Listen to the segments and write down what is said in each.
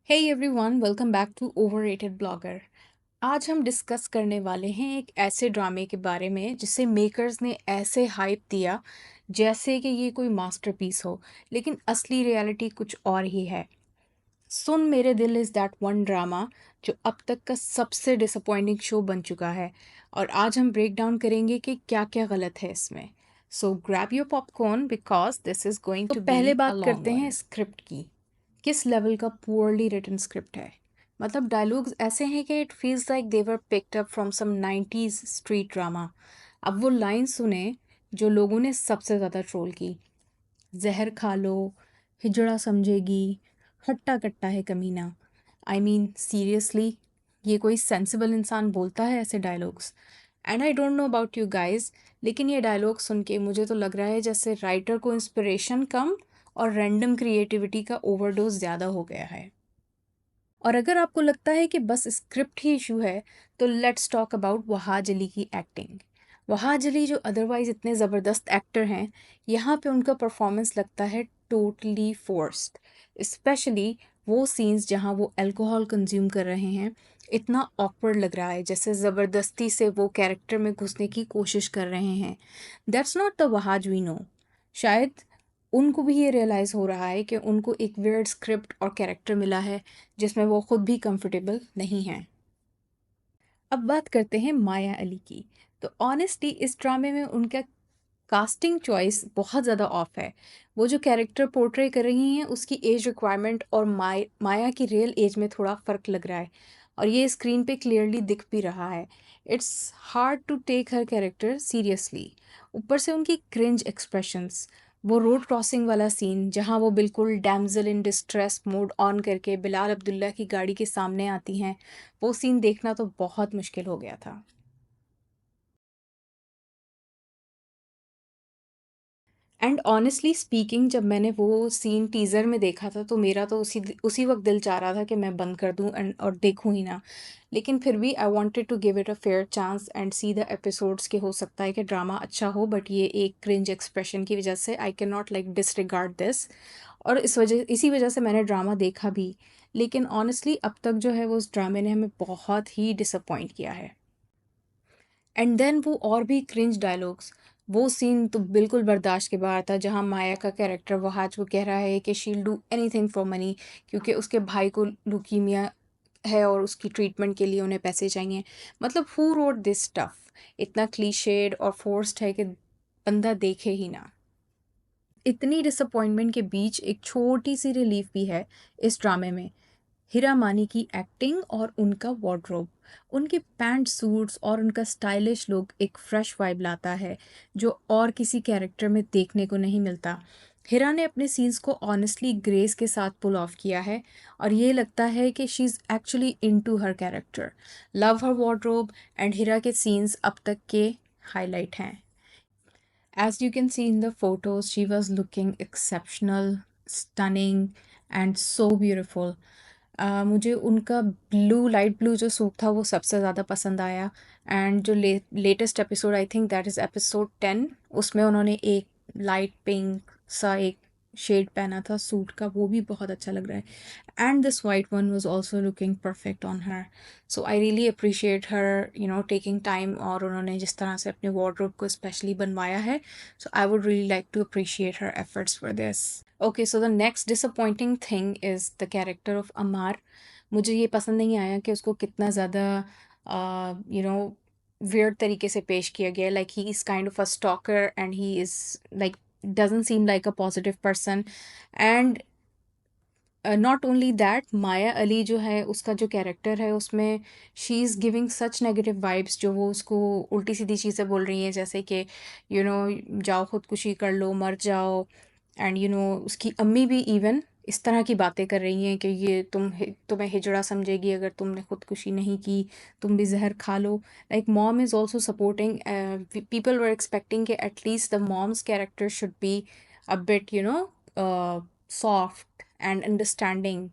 Hey everyone, welcome back to overrated blogger. आज हम discuss करने वाले हैं एक ऐसे ड्रामे के बारे में जिसे मेकर्स ने ऐसे हाइप दिया जैसे कि ये कोई मास्टरपीस हो, लेकिन असली रियलिटी कुछ और ही है। सुन मेरे दिल इज़ दैट वन ड्रामा जो अब तक का सबसे डिसअपॉइंटिंग शो बन चुका है, और आज हम ब्रेक डाउन करेंगे कि क्या क्या गलत है इसमें। So grab your popcorn because this is going to पहले बी अ बात लॉन्ग करते हैं वन। स्क्रिप्ट की। किस लेवल का पुअरली रिटन स्क्रिप्ट है। मतलब डायलॉग्स ऐसे हैं कि it feels like they were picked up from some 90s street drama. अब वो लाइन सुने जो लोगों ने सबसे ज़्यादा ट्रोल की। जहर खा लो, हिजड़ा समझेगी, हट्टा कट्टा है कमीना। आई मीन सीरियसली, ये कोई सेंसिबल इंसान बोलता है ऐसे dialogues? And I don't know about you guys, लेकिन ये डायलॉग सुन के मुझे तो लग रहा है जैसे राइटर को इंस्पिरेशन कम और रैंडम क्रिएटिविटी का ओवरडोज ज़्यादा हो गया है। और अगर आपको लगता है कि बस स्क्रिप्ट ही इशू है, तो let's talk about Wahaj Ali की एक्टिंग। वहाज अली जो अदरवाइज इतने ज़बरदस्त एक्टर हैं, यहाँ पे उनका परफॉर्मेंस लगता है टोटली फोर्स्ड। स्पेशली वो सीन्स जहाँ वो अल्कोहल कंज्यूम कर रहे हैं, इतना ऑकवर्ड लग रहा है जैसे ज़बरदस्ती से वो कैरेक्टर में घुसने की कोशिश कर रहे हैं। That's not the Wahaj we know. शायद उनको भी ये रियलाइज़ हो रहा है कि उनको एक वियर्ड स्क्रिप्ट और कैरेक्टर मिला है जिसमें वो खुद भी कंफर्टेबल नहीं हैं। अब बात करते हैं माया अली की। तो ऑनेस्टली इस ड्रामे में उनका कास्टिंग चॉइस बहुत ज़्यादा ऑफ है। वो जो कैरेक्टर पोर्ट्रे कर रही हैं उसकी एज रिक्वायरमेंट और माया की रियल एज में थोड़ा फ़र्क लग रहा है, और ये स्क्रीन पे क्लियरली दिख भी रहा है। It's hard to take her character seriously. ऊपर से उनकी क्रिंज एक्सप्रेशंस, वो रोड क्रॉसिंग वाला सीन जहाँ वो बिल्कुल damsel in distress mode on करके बिलाल अब्दुल्ला की गाड़ी के सामने आती हैं, वो सीन देखना तो बहुत मुश्किल हो गया था। एंड ऑनेस्टली स्पीकिंग, जब मैंने वो सीन टीज़र में देखा था तो मेरा तो उसी वक्त दिल चाह रहा था कि मैं बंद कर दूं एंड और देखूं ही ना। लेकिन फिर भी I wanted to give it a fair chance and see the episodes, के हो सकता है कि ड्रामा अच्छा हो, बट ये एक क्रिंज एक्सप्रेशन की वजह से I can not like disregard this. और इसी वजह से मैंने ड्रामा देखा भी। लेकिन ऑनेस्टली अब तक जो है वो उस ड्रामे ने हमें बहुत ही डिसअपॉइंट किया है। एंड देन वो और भी क्रिंज डायलॉग्स, वो सीन तो बिल्कुल बर्दाश्त के बाहर था जहाँ माया का कैरेक्टर वहाज को कह रहा है कि शील डू एनीथिंग फॉर मनी, क्योंकि उसके भाई को लुकीमिया है और उसकी ट्रीटमेंट के लिए उन्हें पैसे चाहिए। मतलब हु रोट दिस स्टफ? इतना क्लीशेड और फोर्स्ड है कि बंदा देखे ही ना। इतनी डिसअपॉइंटमेंट के बीच एक छोटी सी रिलीफ भी है इस ड्रामे में। हीरा मानी की एक्टिंग और उनका वार्डरोब, उनके पैंट सूट्स और उनका स्टाइलिश लुक एक फ्रेश वाइब लाता है जो और किसी कैरेक्टर में देखने को नहीं मिलता। हिरा ने अपने सीन्स को ऑनेस्टली ग्रेस के साथ पुल ऑफ किया है, और ये लगता है कि she is actually into her character. Love her wardrobe and Hira के सीन्स अब तक के हाईलाइट हैं। As you can see in the photos, she was looking exceptional, stunning and so beautiful. मुझे उनका ब्लू, लाइट ब्लू जो सूट था वो सबसे ज़्यादा पसंद आया। एंड जो latest episode, I think that is episode 10, उसमें उन्होंने एक लाइट पिंक सा एक शेड पहना था सूट का, वो भी बहुत अच्छा लग रहा है। And this white one was also looking perfect on her. So I really appreciate her taking time, और उन्होंने जिस तरह से अपने वार्डरोब को स्पेशली बनवाया है। So I would really like to appreciate her efforts for this. Okay, so the next disappointing thing is the character of Amar. मुझे ये पसंद नहीं आया कि उसको कितना ज़्यादा weird तरीके से पेश किया गया। Like he is kind of a stalker and he is like doesn't seem like a positive person. And not only that, Maya Ali जो है उसका जो कैरेक्टर है उसमें she is giving such negative vibes, जो वो उसको उल्टी सीधी चीज़ें बोल रही हैं जैसे कि जाओ खुदकुशी कर लो, मर जाओ। एंड उसकी अम्मी भी इवन इस तरह की बातें कर रही हैं कि ये तुम्हें हिजड़ा समझेगी अगर तुमने खुदकुशी नहीं की, तुम भी जहर खा लो। Like mom is also supporting. People were expecting कि at least the mom's character should be a bit soft and understanding,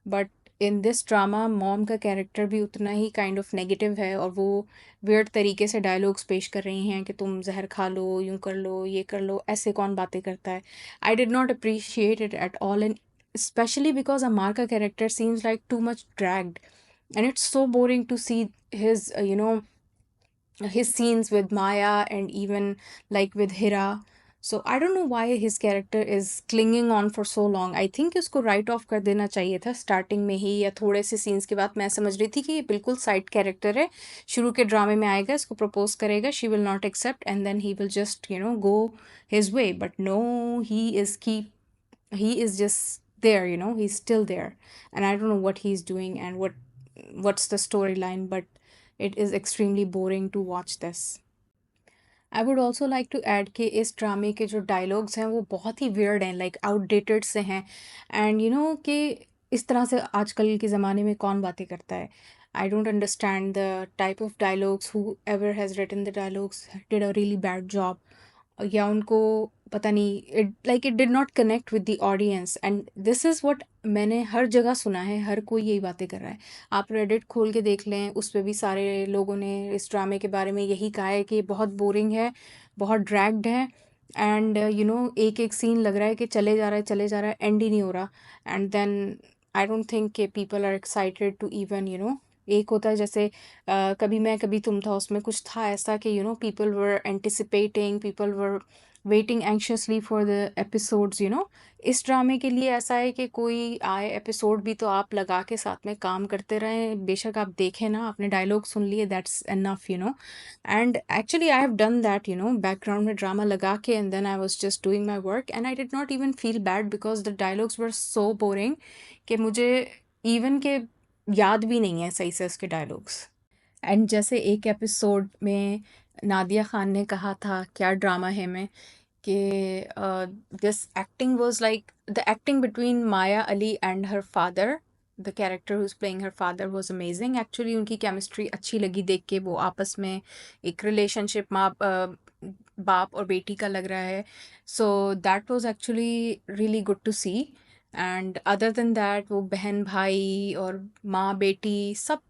but in this drama mom का कैरेक्टर भी उतना ही काइंड ऑफ नेगेटिव है, और वो वियर्ड तरीके से डायलॉग्स पेश कर रही हैं कि तुम जहर खा लो, यूं कर लो, ये कर लो, ऐसे कौन बातें करता है। आई did not appreciate it at all, especially because Amarka character seems like too much dragged, and it's so boring to see his his scenes with Maya and even like with Hira. So I don't know why his character is clinging on for so long. I think इसको write off कर देना चाहिए था starting में ही, या थोड़े से scenes के बाद। मैं समझ रही थी कि ये बिल्कुल side character है, शुरू के ड्रामे में आएगा, इसको propose करेगा, she will not accept, and then he will just go his way. But no, he is just there, he's still there, and I don't know what he's doing and what's the storyline, but it is extremely boring to watch this. I would also like to add कि इस ड्रामे के जो dialogues हैं वो बहुत ही weird हैं, लाइक आउटडेटेड से हैं, एंड कि इस तरह से आजकल के ज़माने में कौन बातें करता है। I don't understand the type of dialogues, whoever has written the dialogues did a really bad job, या उनको पता नहीं, it did not connect with the audience, and this is what मैंने हर जगह सुना है, हर कोई यही बातें कर रहा है। आप रेडिट खोल के देख लें, उस पे भी सारे लोगों ने इस ड्रामे के बारे में यही कहा है कि ये बहुत बोरिंग है, बहुत ड्रैग्ड है, एंड एक एक सीन लग रहा है कि चले जा रहा है चले जा रहा है, एंड ही नहीं हो रहा। And then I don't think कि people are excited to even एक होता है जैसे कभी मैं कभी तुम था, उसमें कुछ था ऐसा कि people were anticipating, people were waiting anxiously for the episodes. इस ड्रामे के लिए ऐसा है कि कोई आए एपिसोड भी तो आप लगा के साथ में काम करते रहें, बेशक आप देखें ना, आपने डायलॉग सुन लिए, that's enough. And actually I have done that, background में ड्रामा लगा के, and then I was just doing my work, and I did not even feel bad because the dialogues were so boring कि मुझे even के याद भी नहीं है सही से उसके डायलॉग्स। एंड जैसे एक एपिसोड में नादिया खान ने कहा था, क्या ड्रामा है में, कि this acting was like the acting between Maya Ali and her father, the character who is playing her father was amazing. Actually उनकी केमिस्ट्री अच्छी लगी देख के, वो आपस में एक रिलेशनशिप माँ बाप और बेटी का लग रहा है। So that was actually really good to see. And other than that, वो बहन भाई और माँ बेटी सब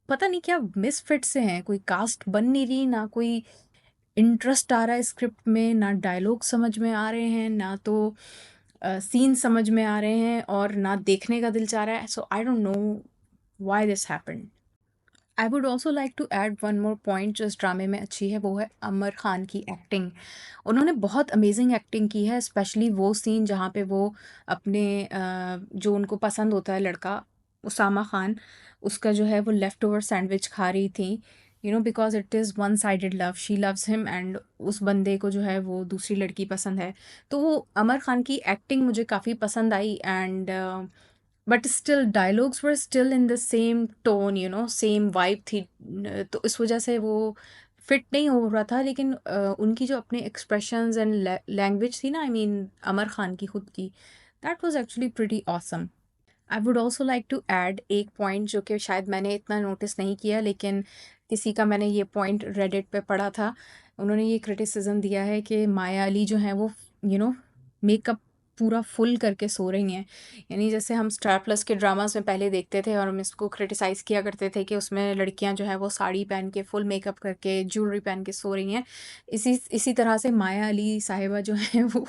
पता नहीं क्या मिसफिट से हैं, कोई कास्ट बन नहीं रही, ना कोई इंटरेस्ट आ रहा है स्क्रिप्ट में, ना डायलॉग समझ में आ रहे हैं, ना तो सीन समझ में आ रहे हैं, और ना देखने का दिल चाह रहा है। So I don't know why this happened. I would also like to add one more point जो इस ड्रामे में अच्छी है, वो है अमर खान की एक्टिंग। उन्होंने बहुत अमेजिंग एक्टिंग की है, स्पेशली वो सीन जहाँ पे वो अपने जो उनको पसंद होता है लड़का, उसामा खान, उसका जो है वो लेफ़्ट ओवर सैंडविच खा रही थी, because it is one sided love, she loves him, and उस बंदे को जो है वो दूसरी लड़की पसंद है। तो वो अमर खान की एक्टिंग मुझे काफ़ी पसंद आई, and but still dialogues were still in the same tone, same vibe थी। तो इस वजह से वो फिट नहीं हो रहा था, लेकिन उनकी जो अपने एक्सप्रेशंस एंड लैंग्वेज थी ना, आई मीन अमर खान की खुद की, that was actually pretty awesome. I would also like to add एक पॉइंट जो कि शायद मैंने इतना नोटिस नहीं किया, लेकिन किसी का मैंने ये पॉइंट रेडिट पे पढ़ा था। उन्होंने ये क्रिटिसिज्म दिया है कि माया अली जो हैं वो मेकअप पूरा फुल करके सो रही हैं। यानी जैसे हम स्टार प्लस के ड्रामास में पहले देखते थे और हम इसको क्रिटिसाइज़ किया करते थे कि उसमें लड़कियां जो है वो साड़ी पहन के फुल मेकअप करके ज्वेलरी पहन के सो रही हैं, इसी इसी तरह से माया अली साहिबा जो हैं वो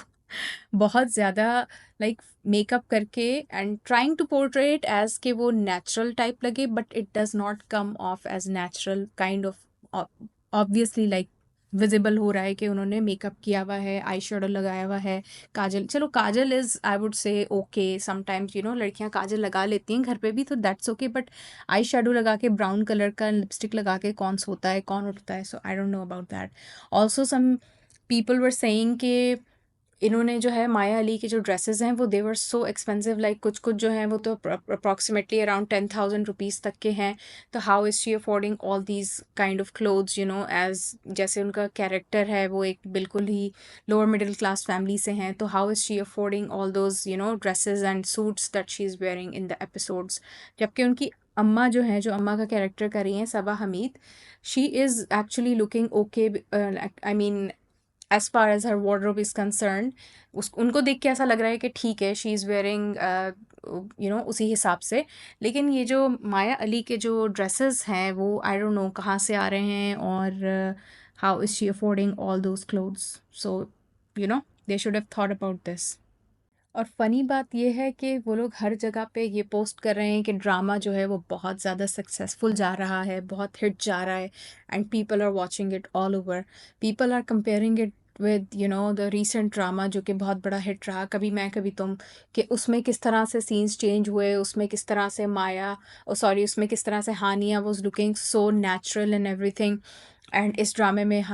बहुत ज़्यादा लाइक मेकअप करके and trying to portrait as के वो नेचुरल टाइप लगे, but it does not come off as natural kind of. Obviously like visible हो रहा है कि उन्होंने मेकअप किया हुआ है, आई शेडो लगाया हुआ है, काजल, चलो kajal is I would say okay sometimes, लड़कियां काजल लगा लेती हैं घर पे भी, तो that's okay, but eye shadow लगा के ब्राउन कलर का लिपस्टिक लगा के कौन सोता है, कौन उठता है? So I don't know about that. Also some people were saying कि इन्होंने जो है माया अली की जो ड्रेसेस हैं वो देवर सो एक्सपेंसिव, लाइक कुछ कुछ जो हैं वो तो अप्रॉक्सीमेटली अराउंड 10,000 रुपीज़ तक के हैं। तो how is she affording all these kind of clothes, as जैसे उनका कैरेक्टर है वो एक बिल्कुल ही लोअर मिडिल क्लास फैमिली से हैं, तो how is she affording all those dresses and suits that she is wearing in the episodes. जबकि उनकी अम्मा जो है, जो अम्मा का कैरेक्टर कर रही हैं Saba Hamid, she is actually looking okay, I mean as far as her wardrobe is concern, उस उनको देख के ऐसा लग रहा है कि ठीक है, शी इज़ वेयरिंग उसी हिसाब से। लेकिन ये जो माया अली के जो ड्रेसेस हैं वो आई डोंट नो कहाँ से आ रहे हैं, और how is she affording all those clothes. So they should have thought about this. और फ़नी बात ये है कि वो लोग हर जगह पे ये पोस्ट कर रहे हैं कि ड्रामा जो है वो बहुत ज़्यादा सक्सेसफुल जा रहा है, बहुत हिट जा रहा है, and people are watching it all over. People are comparing it with the recent drama जो कि बहुत बड़ा हिट रहा, कभी मैं कभी तुम, कि उसमें किस तरह से सीन्स चेंज हुए, उसमें किस तरह से माया, ओ सॉरी, उसमें किस तरह से Hania was looking so natural and everything. And इस ड्रामे में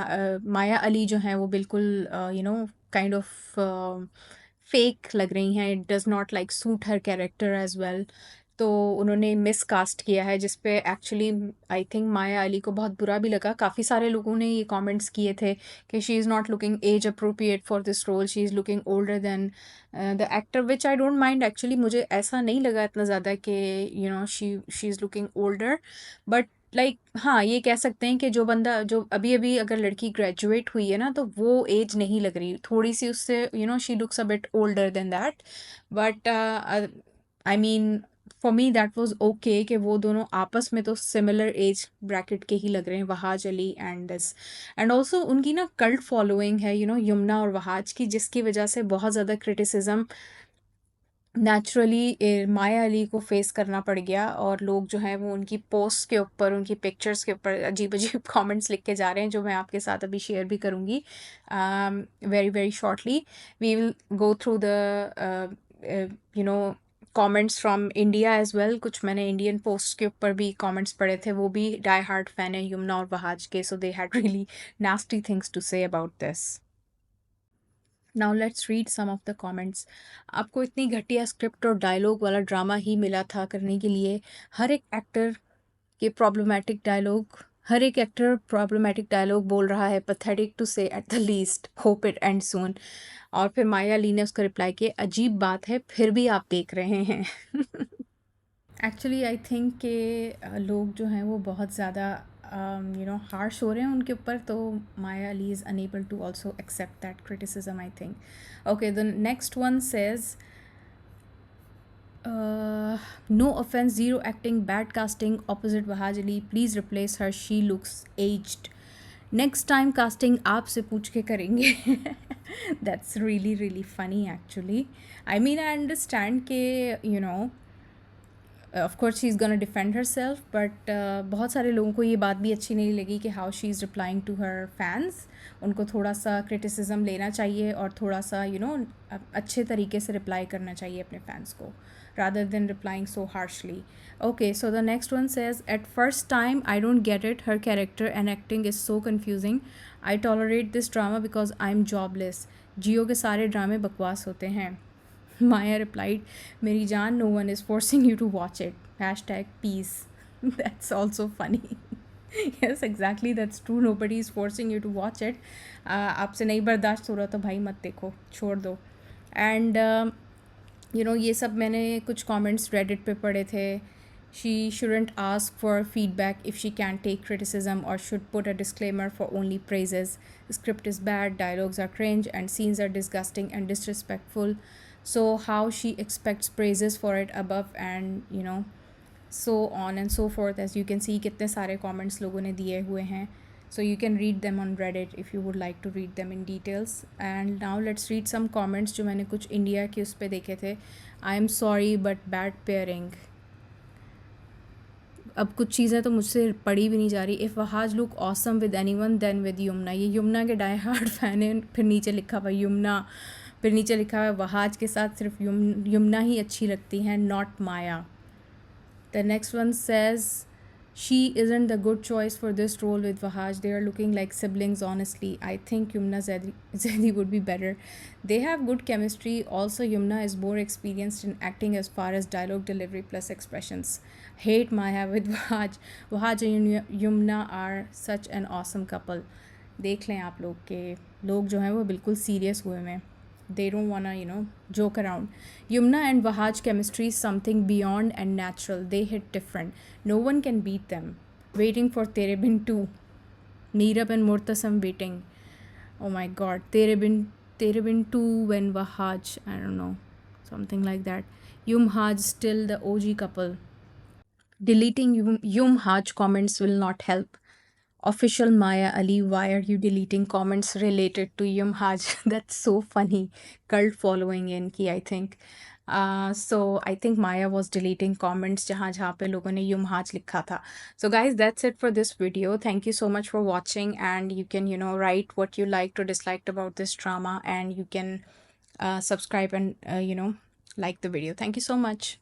माया अली जो हैं वो बिल्कुल काइंड ऑफ फेक लग रही हैं। It does not like suit her character as well. तो उन्होंने मिसकास्ट किया है, जिस पे actually I think Maya Ali को बहुत बुरा भी लगा। काफ़ी सारे लोगों ने ये कमेंट्स किए थे कि she is not looking as appropriate for this role, she is looking older than the actor, which I don't mind. Actually मुझे ऐसा नहीं लगा इतना ज़्यादा कि she is looking older, but like हाँ, ये कह सकते हैं कि जो बंदा, जो अभी अभी अगर लड़की ग्रेजुएट हुई है ना, तो वो एज नहीं लग रही, थोड़ी सी उससे she looks a bit older than that. But I mean for me that was okay कि वो दोनों आपस में तो सिमिलर एज ब्रैकेट के ही लग रहे हैं, Wahaj Ali and this. And also उनकी ना कल्ट फॉलोइंग है यमुना और वहाज की, जिसकी वजह से बहुत ज़्यादा क्रिटिसिज्म नेचुरली माया अली को फेस करना पड़ गया। और लोग जो हैं वो उनकी पोस्ट के ऊपर, उनकी पिक्चर्स के ऊपर अजीब अजीब कमेंट्स लिख के जा रहे हैं, जो मैं आपके साथ अभी शेयर भी करूँगी very very shortly. We will go through the you know comments from India as well. कुछ मैंने इंडियन पोस्ट के ऊपर भी कमेंट्स पढ़े थे, वो भी डाई हार्ड फैन है यमुना और वहाज के, so they had really nasty things to say about this. Now let's read some of the comments. आपको इतनी घटिया स्क्रिप्ट और डायलॉग वाला ड्रामा ही मिला था करने के लिए। हर एक एक्टर के प्रॉब्लमैटिक डायलॉग हर एक एक्टर प्रॉब्लमैटिक डायलॉग बोल रहा है, पथेटिक टू से at the least, hope it and soon. और फिर माया ली ने उसका रिप्लाई किया, अजीब बात है फिर भी आप देख रहे हैं। एक्चुअली आई थिंक कि लोग जो हैं वो बहुत ज़्यादा हार्श हो रहे हैं उनके ऊपर, तो Maya Ali is unable to also accept that criticism I think. Okay, the next one says, no offense, zero acting, bad casting, opposite Wahaj Ali, please replace her, she looks aged. Next time casting आपसे पूछ के करेंगे। That's really really funny actually. I mean, I understand कि of course she is gonna defend her self, but बहुत सारे लोगों को ये बात भी अच्छी नहीं लगी कि how she is replying to her fans. उनको थोड़ा सा क्रिटिसिज्म लेना चाहिए और थोड़ा सा अच्छे तरीके से रिप्लाई करना चाहिए अपने फैंस को, rather than replying so harshly. Okay, so the next one says, at first time I don't get it, her character and acting is so confusing. I tolerate this drama because I'm jobless. जियो के सारे ड्रामे बकवास होते हैं। Maya replied, मेरी जान, no one is forcing you to watch it. Hashtag peace. That's also funny. Yes, exactly, that's true. Nobody is forcing you to watch it. आपसे नहीं बर्दाश्त हो रहा तो भाई मत देखो, छोड़ दो। एंड ये सब मैंने कुछ कमेंट्स रेडिट पे पढ़े थे। She shouldn't ask for feedback if she can't take criticism, or should put a disclaimer for only praises. The script is bad, dialogues are cringe, and scenes are disgusting and disrespectful. So how she expects praises for it above, and so on and so forth. As you can see, कितने सारे comments लोगों ने दिए हुए हैं. So you can read them on Reddit if you would like to read them in details. And now let's read some comments जो मैंने कुछ इंडिया के उस पर देखे थे. I am sorry but bad pairing. अब कुछ चीज़ें तो मुझसे पढ़ी भी नहीं जा रही. If Wahaj look awesome with anyone then with Yamuna. ये यमुना के डाई हार्ड फैन है. फिर नीचे लिखा हुआ यमुना, फिर नीचे लिखा हुआ वहाज के साथ सिर्फ यमुना ही अच्छी लगती हैं, not Maya. The next one says, she isn't the good choice for this role with Wahaj. They are looking like siblings, honestly. I think Yumna Zaidi would be better. They have good chemistry. Also, Yumna is more experienced in acting as far as dialogue delivery plus expressions. Hate Maya with Wahaj. Wahaj and Yumna are such an awesome couple. देख लें आप लोग के लोग जो हैं वो बिल्कुल सीरियस हुए हैं. They don't wanna joke around. Yumna and Wahaj chemistry is something beyond and natural. They hit different. No one can beat them. Waiting for Tere Bin 2. Meerab and Murtasam waiting. Oh my god. Tere Bin 2 when Wahaj, I don't know, something like that. Haj still the OG couple. Deleting Haj comments will not help. Official Maya Ali, why are you deleting comments related to Yumhaj? That's so funny. Cult following इनकी, I think. So I think Maya was deleting comments जहाँ पे लोगों ने Yumhaj लिखा था. So guys, that's it for this video. Thank you so much for watching, and you can, write what you liked or disliked about this drama, and you can subscribe and, like the video. Thank you so much.